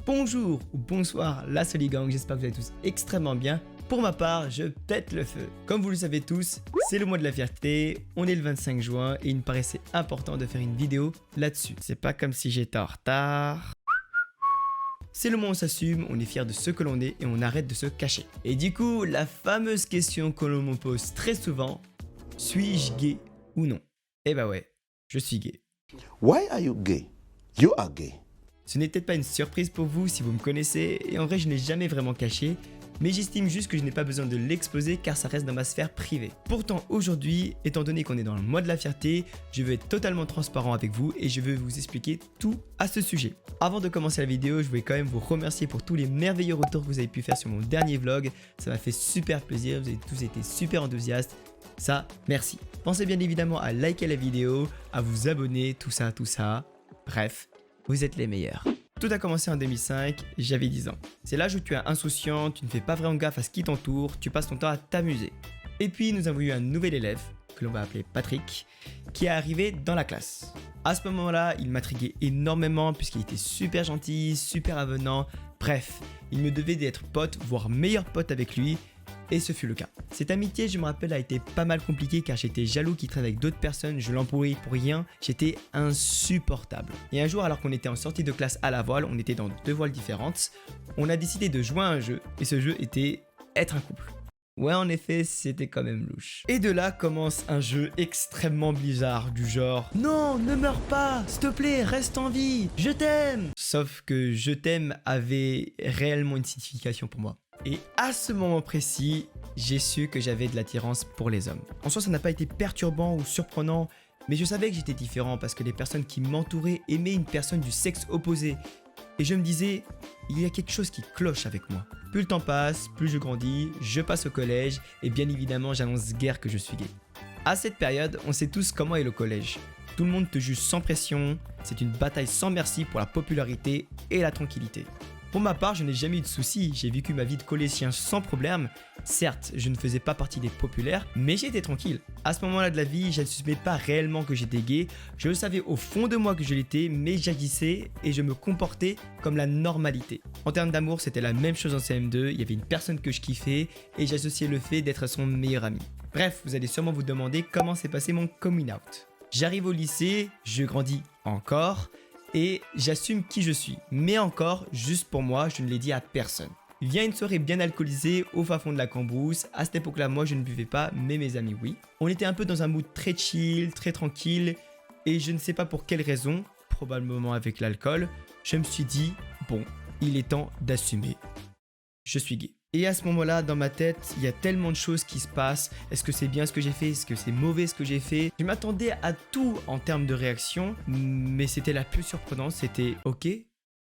Bonjour ou bonsoir la Soligang, j'espère que vous allez tous extrêmement bien. Pour ma part, je pète le feu. Comme vous le savez tous, c'est le mois de la fierté, on est le 25 juin et il me paraissait important de faire une vidéo là-dessus. C'est pas comme si j'étais en retard. C'est le moment où on s'assume, on est fier de ce que l'on est et on arrête de se cacher. Et du coup, la fameuse question que l'on me pose très souvent, suis-je gay ou non? Eh bah ouais, je suis gay. Why are you gay? You are gay. Ce n'est peut-être pas une surprise pour vous si vous me connaissez, et en vrai je n'ai jamais vraiment caché, mais j'estime juste que je n'ai pas besoin de l'exposer car ça reste dans ma sphère privée. Pourtant aujourd'hui, étant donné qu'on est dans le mois de la fierté, je veux être totalement transparent avec vous et je veux vous expliquer tout à ce sujet. Avant de commencer la vidéo, je voulais quand même vous remercier pour tous les merveilleux retours que vous avez pu faire sur mon dernier vlog, ça m'a fait super plaisir, vous avez tous été super enthousiastes. Ça, merci. Pensez bien évidemment à liker la vidéo, à vous abonner, tout ça. Bref, vous êtes les meilleurs. Tout a commencé en 2005, j'avais 10 ans. C'est l'âge où tu es insouciant, tu ne fais pas vraiment gaffe à ce qui t'entoure, tu passes ton temps à t'amuser. Et puis nous avons eu un nouvel élève, que l'on va appeler Patrick, qui est arrivé dans la classe. À ce moment-là, il m'intriguait énormément puisqu'il était super gentil, super avenant, bref, il me devait d'être pote, voire meilleur pote avec lui. Et ce fut le cas. Cette amitié, je me rappelle, a été pas mal compliquée car j'étais jaloux qu'il traîne avec d'autres personnes, je l'embrouillais pour rien, j'étais insupportable. Et un jour, alors qu'on était en sortie de classe à la voile, on était dans 2 voiles différentes, on a décidé de jouer à un jeu, et ce jeu était être un couple. Ouais, en effet, c'était quand même louche. Et de là commence un jeu extrêmement bizarre du genre « Non, ne meurs pas, s'il te plaît, reste en vie, je t'aime !» Sauf que « je t'aime » avait réellement une signification pour moi. Et à ce moment précis, j'ai su que j'avais de l'attirance pour les hommes. En soi, ça n'a pas été perturbant ou surprenant, mais je savais que j'étais différent parce que les personnes qui m'entouraient aimaient une personne du sexe opposé. Et je me disais, il y a quelque chose qui cloche avec moi. Plus le temps passe, plus je grandis, je passe au collège et bien évidemment, j'annonce guère que je suis gay. À cette période, on sait tous comment est le collège. Tout le monde te juge sans pression, c'est une bataille sans merci pour la popularité et la tranquillité. Pour ma part, je n'ai jamais eu de soucis, j'ai vécu ma vie de collégien sans problème. Certes, je ne faisais pas partie des populaires, mais j'étais tranquille. À ce moment-là de la vie, je n'assumais pas réellement que j'étais gay. Je le savais au fond de moi que je l'étais, mais j'agissais et je me comportais comme la normalité. En termes d'amour, c'était la même chose en CM2, il y avait une personne que je kiffais et j'associais le fait d'être son meilleur ami. Bref, vous allez sûrement vous demander comment s'est passé mon coming out. J'arrive au lycée, je grandis encore. Et j'assume qui je suis. Mais encore, juste pour moi, je ne l'ai dit à personne. Vient une soirée bien alcoolisée au fin fond de la Cambrousse. À cette époque-là, moi, je ne buvais pas, mais mes amis, oui. On était un peu dans un mood très chill, très tranquille. Et je ne sais pas pour quelle raison, probablement avec l'alcool, je me suis dit, bon, il est temps d'assumer. Je suis gay. Et à ce moment-là, dans ma tête, il y a tellement de choses qui se passent. Est-ce que c'est bien ce que j'ai fait? Est-ce que c'est mauvais ce que j'ai fait? Je m'attendais à tout en termes de réaction, mais c'était la plus surprenante, c'était « Ok ?»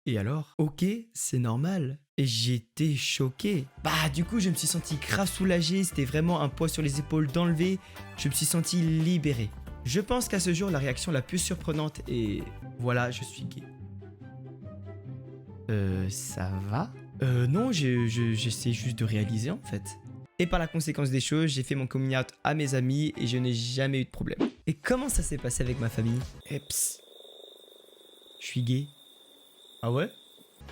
Et alors? « Ok, c'est normal. » Et j'étais choqué. Bah du coup, je me suis senti grave soulagé, c'était vraiment un poids sur les épaules d'enlever. Je me suis senti libéré. Je pense qu'à ce jour, la réaction la plus surprenante est « Voilà, je suis gay. » Ça va? Non, j'essaie juste de réaliser en fait. Et par la conséquence des choses, j'ai fait mon coming out à mes amis et je n'ai jamais eu de problème. Et comment ça s'est passé avec ma famille? Eps. Je suis gay. Ah ouais?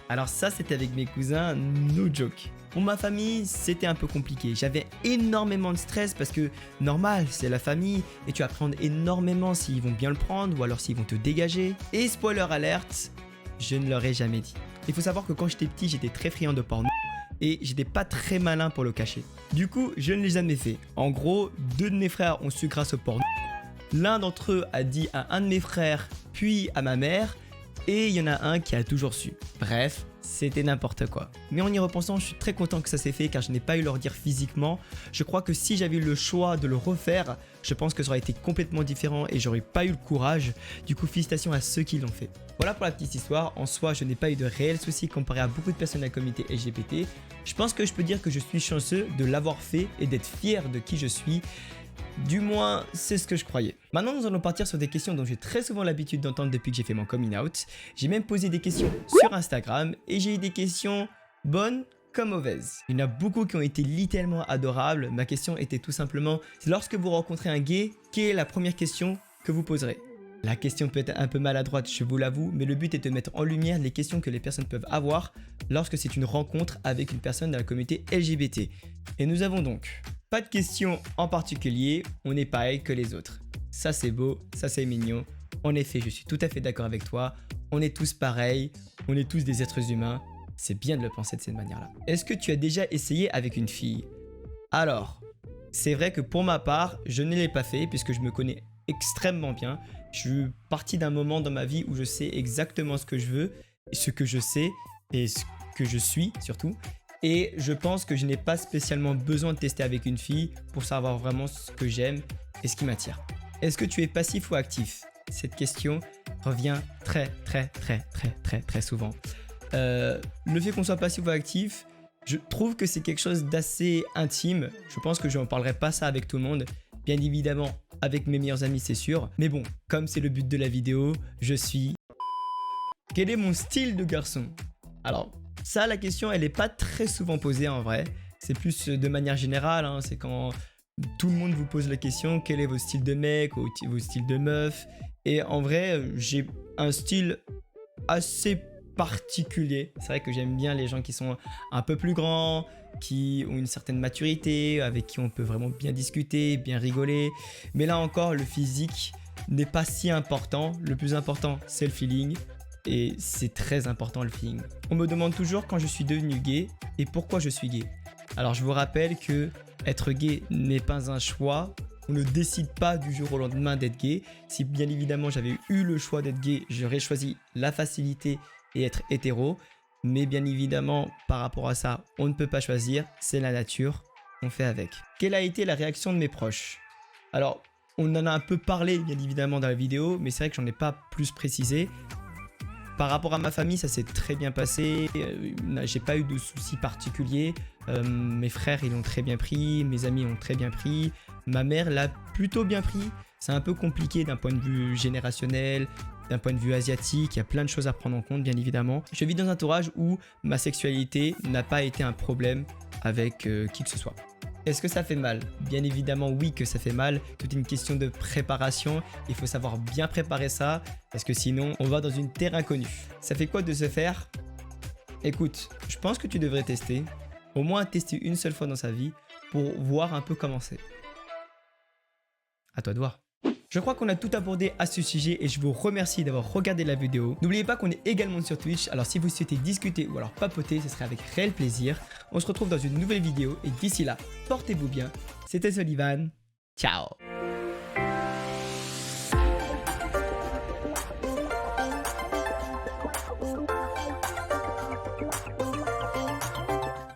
Alors ça, c'était avec mes cousins, no joke. Pour ma famille, c'était un peu compliqué. J'avais énormément de stress parce que, normal, c'est la famille et tu appréhendes énormément s'ils vont bien le prendre ou alors s'ils vont te dégager. Et spoiler alerte, je ne leur ai jamais dit. Il faut savoir que quand j'étais petit, j'étais très friand de porno et j'étais pas très malin pour le cacher. Du coup, je ne l'ai jamais fait. En gros, 2 de mes frères ont su grâce au porno. L'un d'entre eux a dit à un de mes frères, puis à ma mère, et il y en a un qui a toujours su. Bref, c'était n'importe quoi. Mais en y repensant, je suis très content que ça s'est fait car je n'ai pas eu leur dire physiquement. Je crois que si j'avais eu le choix de le refaire, je pense que ça aurait été complètement différent et j'aurais pas eu le courage. Du coup, félicitations à ceux qui l'ont fait. Voilà pour la petite histoire. En soi, je n'ai pas eu de réels soucis comparé à beaucoup de personnes de la communauté LGBT. Je pense que je peux dire que je suis chanceux de l'avoir fait et d'être fier de qui je suis. Du moins, c'est ce que je croyais. Maintenant, nous allons partir sur des questions dont j'ai très souvent l'habitude d'entendre depuis que j'ai fait mon coming out. J'ai même posé des questions sur Instagram et j'ai eu des questions bonnes comme mauvaises. Il y en a beaucoup qui ont été littéralement adorables. Ma question était tout simplement, lorsque vous rencontrez un gay, quelle est la première question que vous poserez? La question peut être un peu maladroite, je vous l'avoue, mais le but est de mettre en lumière les questions que les personnes peuvent avoir lorsque c'est une rencontre avec une personne de la communauté LGBT. Et nous avons donc pas de questions en particulier, on est pareil que les autres. Ça c'est beau, ça c'est mignon. En effet, je suis tout à fait d'accord avec toi, on est tous pareils, on est tous des êtres humains. C'est bien de le penser de cette manière-là. Est-ce que tu as déjà essayé avec une fille? Alors, c'est vrai que pour ma part, je ne l'ai pas fait puisque je me connais extrêmement bien. Je suis parti d'un moment dans ma vie où je sais exactement ce que je veux, ce que je sais et ce que je suis surtout. Et je pense que je n'ai pas spécialement besoin de tester avec une fille pour savoir vraiment ce que j'aime et ce qui m'attire. Est-ce que tu es passif ou actif? Cette question revient très souvent. Le fait qu'on soit passif ou actif, je trouve que c'est quelque chose d'assez intime. Je pense que je n'en parlerai pas ça avec tout le monde. Bien évidemment, avec mes meilleurs amis, c'est sûr. Mais bon, comme c'est le but de la vidéo, je suis... Quel est mon style de garçon? Alors, ça, la question, elle n'est pas très souvent posée en vrai. C'est plus de manière générale, hein. C'est quand tout le monde vous pose la question, quel est votre style de mec ou vos styles de meuf? Et en vrai, j'ai un style assez particulier. C'est vrai que j'aime bien les gens qui sont un peu plus grands, qui ont une certaine maturité, avec qui on peut vraiment bien discuter, bien rigoler. Mais là encore, le physique n'est pas si important. Le plus important, c'est le feeling. Et c'est très important le feeling. On me demande toujours quand je suis devenu gay et pourquoi je suis gay. Alors je vous rappelle que être gay n'est pas un choix. On ne décide pas du jour au lendemain d'être gay. Si bien évidemment j'avais eu le choix d'être gay, j'aurais choisi la facilité et être hétéro. Mais bien évidemment, par rapport à ça, on ne peut pas choisir. C'est la nature, on fait avec. Quelle a été la réaction de mes proches? Alors, on en a un peu parlé bien évidemment dans la vidéo, mais c'est vrai que j'en ai pas plus précisé. Par rapport à ma famille, ça s'est très bien passé. J'ai pas eu de soucis particuliers. Mes frères, ils l'ont très bien pris. Mes amis ont très bien pris. Ma mère l'a plutôt bien pris. C'est un peu compliqué d'un point de vue générationnel, d'un point de vue asiatique. Il y a plein de choses à prendre en compte, bien évidemment. Je vis dans un entourage où ma sexualité n'a pas été un problème avec qui que ce soit. Est-ce que ça fait mal? Bien évidemment oui que ça fait mal, tout est une question de préparation, il faut savoir bien préparer ça parce que sinon on va dans une terre inconnue. Ça fait quoi de se faire? Écoute, je pense que tu devrais tester, au moins tester une seule fois dans sa vie pour voir un peu comment c'est. À toi de voir. Je crois qu'on a tout abordé à ce sujet et je vous remercie d'avoir regardé la vidéo. N'oubliez pas qu'on est également sur Twitch, alors si vous souhaitez discuter ou alors papoter, ce serait avec réel plaisir. On se retrouve dans une nouvelle vidéo et d'ici là, portez-vous bien. C'était Solivan, ciao.